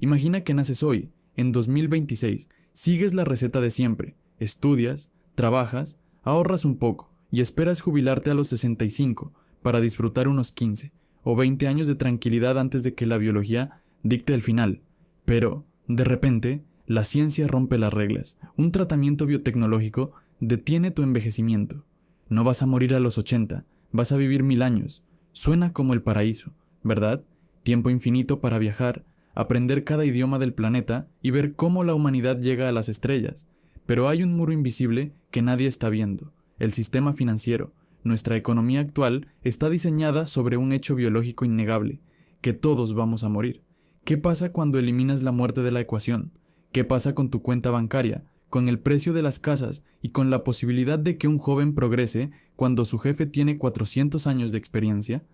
Imagina que naces hoy, en 2026, sigues la receta de siempre, estudias, trabajas, ahorras un poco y esperas jubilarte a los 65 para disfrutar unos 15 o 20 años de tranquilidad antes de que la biología dicte el final. Pero, de repente, la ciencia rompe las reglas. Un tratamiento biotecnológico detiene tu envejecimiento. No vas a morir a los 80, vas a vivir 1000 años. Suena como el paraíso, ¿verdad? Tiempo infinito para viajar, aprender cada idioma del planeta y ver cómo la humanidad llega a las estrellas. Pero hay un muro invisible que nadie está viendo: el sistema financiero. Nuestra economía actual está diseñada sobre un hecho biológico innegable, que todos vamos a morir. ¿Qué pasa cuando eliminas la muerte de la ecuación? ¿Qué pasa con tu cuenta bancaria, con el precio de las casas y con la posibilidad de que un joven progrese cuando su jefe tiene 400 años de experiencia?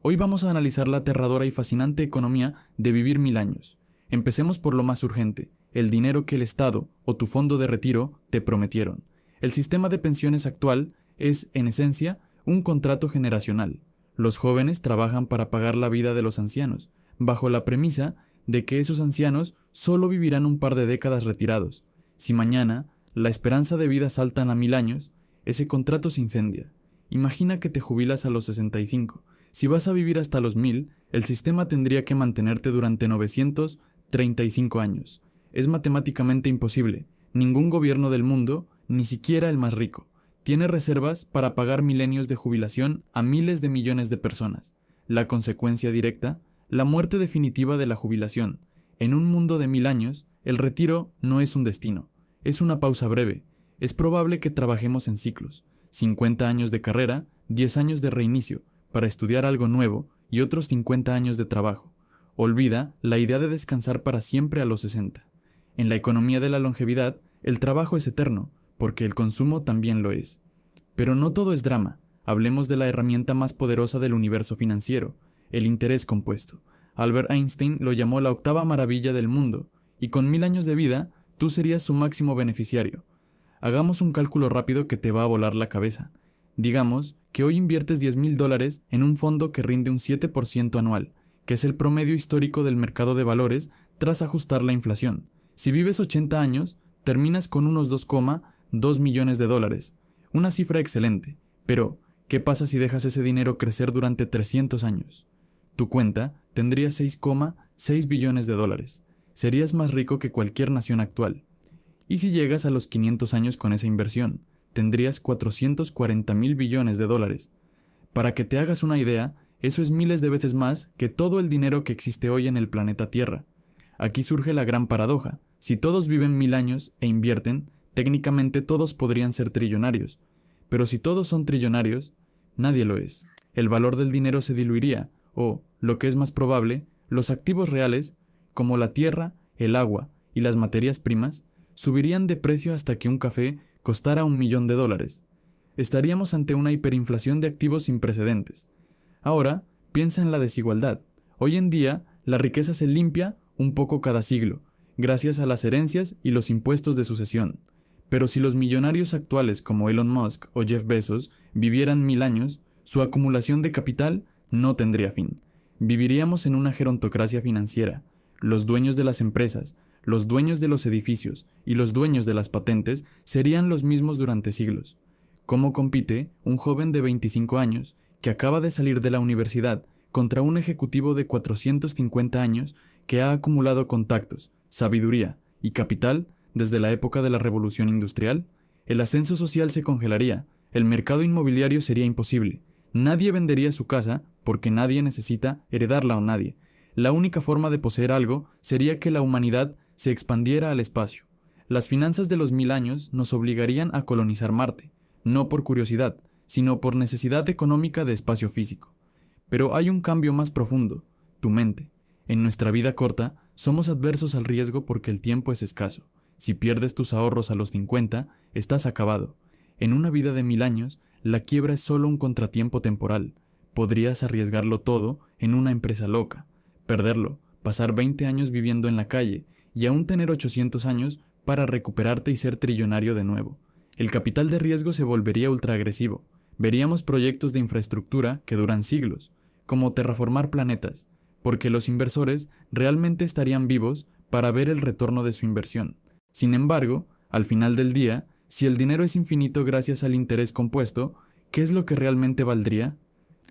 Hoy vamos a analizar la aterradora y fascinante economía de vivir 1000 años. Empecemos por lo más urgente: el dinero que el Estado o tu fondo de retiro te prometieron. El sistema de pensiones actual es, en esencia, un contrato generacional. Los jóvenes trabajan para pagar la vida de los ancianos, bajo la premisa de que esos ancianos solo vivirán un par de décadas retirados. Si mañana la esperanza de vida salta a 1000 años, ese contrato se incendia. Imagina que te jubilas a los 65. Si vas a vivir hasta los 1000, el sistema tendría que mantenerte durante 935 años. Es matemáticamente imposible. Ningún gobierno del mundo, ni siquiera el más rico, tiene reservas para pagar milenios de jubilación a miles de millones de personas. La consecuencia directa: la muerte definitiva de la jubilación. En un mundo de 1000 años, el retiro no es un destino, es una pausa breve. Es probable que trabajemos en ciclos: 50 años de carrera, 10 años de reinicio, para estudiar algo nuevo y otros 50 años de trabajo. Olvida la idea de descansar para siempre a los 60. En la economía de la longevidad, el trabajo es eterno, porque el consumo también lo es. Pero no todo es drama. Hablemos de la herramienta más poderosa del universo financiero: el interés compuesto. Albert Einstein lo llamó la octava maravilla del mundo, y con 1000 años de vida, tú serías su máximo beneficiario. Hagamos un cálculo rápido que te va a volar la cabeza. Digamos que hoy inviertes $10,000 en un fondo que rinde un 7% anual, que es el promedio histórico del mercado de valores tras ajustar la inflación. Si vives 80 años, terminas con unos $2,2 millones. Una cifra excelente, pero ¿qué pasa si dejas ese dinero crecer durante 300 años? Tu cuenta tendría $6,6 billones. Serías más rico que cualquier nación actual. Y si llegas a los 500 años con esa inversión, tendrías $440,000 billones. Para que te hagas una idea, eso es miles de veces más que todo el dinero que existe hoy en el planeta Tierra. Aquí surge la gran paradoja: si todos viven 1000 años e invierten, técnicamente todos podrían ser trillonarios. Pero si todos son trillonarios, nadie lo es. El valor del dinero se diluiría, o, lo que es más probable, los activos reales, como la tierra, el agua y las materias primas, subirían de precio hasta que un café costara $1 millón. Estaríamos ante una hiperinflación de activos sin precedentes. Ahora, piensa en la desigualdad. Hoy en día, la riqueza se limpia un poco cada siglo, gracias a las herencias y los impuestos de sucesión. Pero si los millonarios actuales como Elon Musk o Jeff Bezos vivieran 1000 años, su acumulación de capital no tendría fin. Viviríamos en una gerontocracia financiera. Los dueños de las empresas, los dueños de los edificios y los dueños de las patentes serían los mismos durante siglos. ¿Cómo compite un joven de 25 años que acaba de salir de la universidad contra un ejecutivo de 450 años que ha acumulado contactos, sabiduría y capital desde la época de la Revolución Industrial? El ascenso social se congelaría, el mercado inmobiliario sería imposible, nadie vendería su casa porque nadie necesita heredarla a nadie. La única forma de poseer algo sería que la humanidad se expandiera al espacio. Las finanzas de los 1000 años nos obligarían a colonizar Marte, no por curiosidad, sino por necesidad económica de espacio físico. Pero hay un cambio más profundo: tu mente. En nuestra vida corta, somos adversos al riesgo porque el tiempo es escaso. Si pierdes tus ahorros a los 50, estás acabado. En una vida de 1000 años, la quiebra es solo un contratiempo temporal. Podrías arriesgarlo todo en una empresa loca, perderlo, pasar 20 años viviendo en la calle y aún tener 800 años para recuperarte y ser trillonario de nuevo. El capital de riesgo se volvería ultraagresivo. Veríamos proyectos de infraestructura que duran siglos, como terraformar planetas, porque los inversores realmente estarían vivos para ver el retorno de su inversión. Sin embargo, al final del día, si el dinero es infinito gracias al interés compuesto, ¿qué es lo que realmente valdría?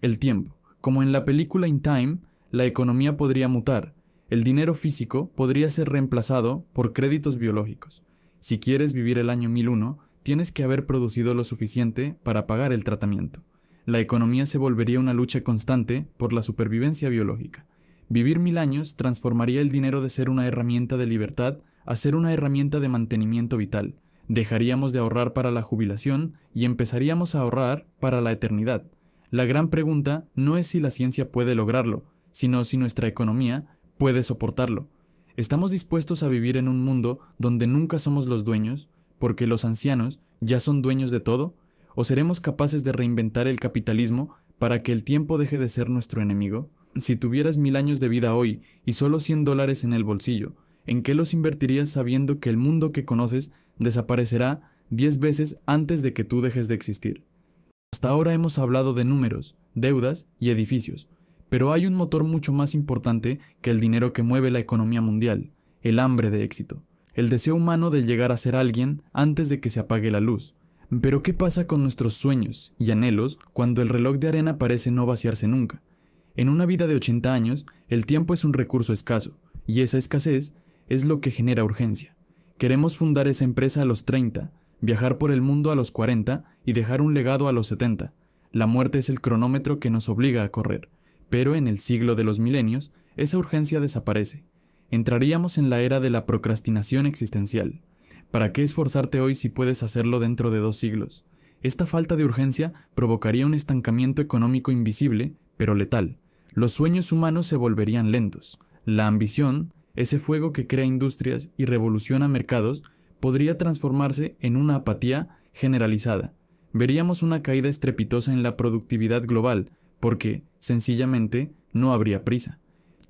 El tiempo. Como en la película In Time, la economía podría mutar. El dinero físico podría ser reemplazado por créditos biológicos. Si quieres vivir el año 1001, tienes que haber producido lo suficiente para pagar el tratamiento. La economía se volvería una lucha constante por la supervivencia biológica. Vivir 1000 años transformaría el dinero de ser una herramienta de libertad a ser una herramienta de mantenimiento vital. Dejaríamos de ahorrar para la jubilación y empezaríamos a ahorrar para la eternidad. La gran pregunta no es si la ciencia puede lograrlo, sino si nuestra economía puede soportarlo. ¿Estamos dispuestos a vivir en un mundo donde nunca somos los dueños, porque los ancianos ya son dueños de todo? ¿O seremos capaces de reinventar el capitalismo para que el tiempo deje de ser nuestro enemigo? Si tuvieras 1000 años de vida hoy y solo $100 en el bolsillo, ¿en qué los invertirías sabiendo que el mundo que conoces desaparecerá 10 veces antes de que tú dejes de existir? Hasta ahora hemos hablado de números, deudas y edificios, pero hay un motor mucho más importante que el dinero que mueve la economía mundial: el hambre de éxito, el deseo humano de llegar a ser alguien antes de que se apague la luz. Pero ¿qué pasa con nuestros sueños y anhelos cuando el reloj de arena parece no vaciarse nunca? En una vida de 80 años, el tiempo es un recurso escaso, y esa escasez es lo que genera urgencia. Queremos fundar esa empresa a los 30, viajar por el mundo a los 40 y dejar un legado a los 70. La muerte es el cronómetro que nos obliga a correr, pero en el siglo de los milenios, esa urgencia desaparece. Entraríamos en la era de la procrastinación existencial. ¿Para qué esforzarte hoy si puedes hacerlo dentro de 2 siglos? Esta falta de urgencia provocaría un estancamiento económico invisible, pero letal. Los sueños humanos se volverían lentos. La ambición, ese fuego que crea industrias y revoluciona mercados, podría transformarse en una apatía generalizada. Veríamos una caída estrepitosa en la productividad global, porque, sencillamente, no habría prisa.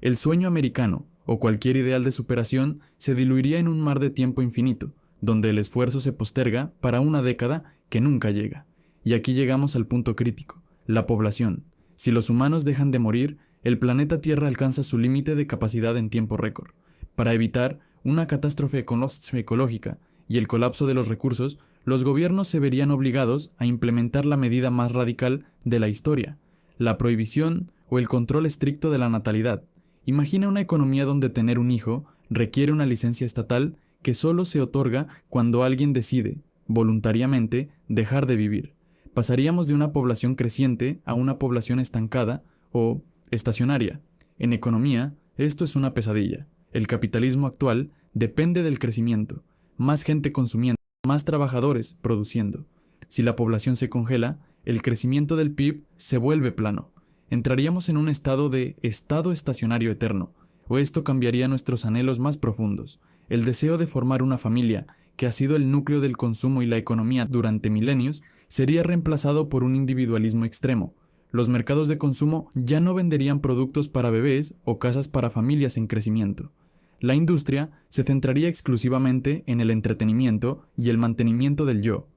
El sueño americano, o cualquier ideal de superación, se diluiría en un mar de tiempo infinito, donde el esfuerzo se posterga para una década que nunca llega. Y aquí llegamos al punto crítico: la población. Si los humanos dejan de morir, el planeta Tierra alcanza su límite de capacidad en tiempo récord. Para evitar una catástrofe ecológica y el colapso de los recursos, los gobiernos se verían obligados a implementar la medida más radical de la historia: la prohibición o el control estricto de la natalidad. Imagina una economía donde tener un hijo requiere una licencia estatal que solo se otorga cuando alguien decide, voluntariamente, dejar de vivir. Pasaríamos de una población creciente a una población estancada o estacionaria. En economía, esto es una pesadilla. El capitalismo actual depende del crecimiento: más gente consumiendo, más trabajadores produciendo. Si la población se congela, el crecimiento del PIB se vuelve plano. Entraríamos en un estado de estado estacionario eterno, o esto cambiaría nuestros anhelos más profundos. El deseo de formar una familia, que ha sido el núcleo del consumo y la economía durante milenios, sería reemplazado por un individualismo extremo. Los mercados de consumo ya no venderían productos para bebés o casas para familias en crecimiento. La industria se centraría exclusivamente en el entretenimiento y el mantenimiento del yo.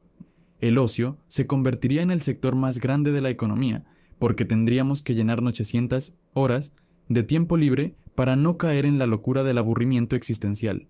El ocio se convertiría en el sector más grande de la economía, porque tendríamos que llenar 800 horas de tiempo libre para no caer en la locura del aburrimiento existencial.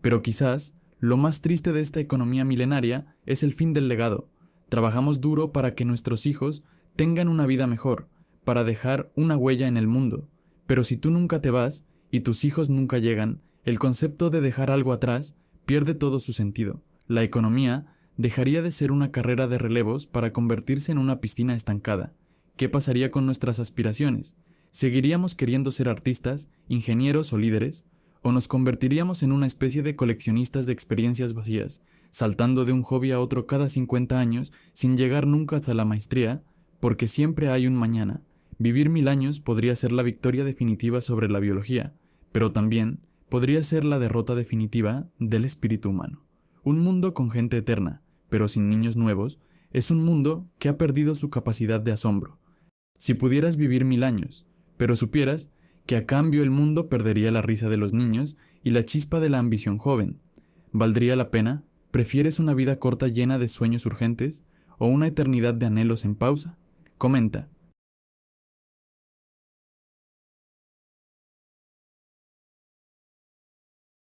Pero quizás lo más triste de esta economía milenaria es el fin del legado. Trabajamos duro para que nuestros hijos tengan una vida mejor, para dejar una huella en el mundo. Pero si tú nunca te vas y tus hijos nunca llegan, el concepto de dejar algo atrás pierde todo su sentido. La economía dejaría de ser una carrera de relevos para convertirse en una piscina estancada. ¿Qué pasaría con nuestras aspiraciones? ¿Seguiríamos queriendo ser artistas, ingenieros o líderes? ¿O nos convertiríamos en una especie de coleccionistas de experiencias vacías, saltando de un hobby a otro cada 50 años sin llegar nunca hasta la maestría? Porque siempre hay un mañana. Vivir 1000 años podría ser la victoria definitiva sobre la biología, pero también podría ser la derrota definitiva del espíritu humano. Un mundo con gente eterna, pero sin niños nuevos, es un mundo que ha perdido su capacidad de asombro. Si pudieras vivir 1000 años, pero supieras que a cambio el mundo perdería la risa de los niños y la chispa de la ambición joven, ¿valdría la pena? ¿Prefieres una vida corta llena de sueños urgentes o una eternidad de anhelos en pausa? Comenta,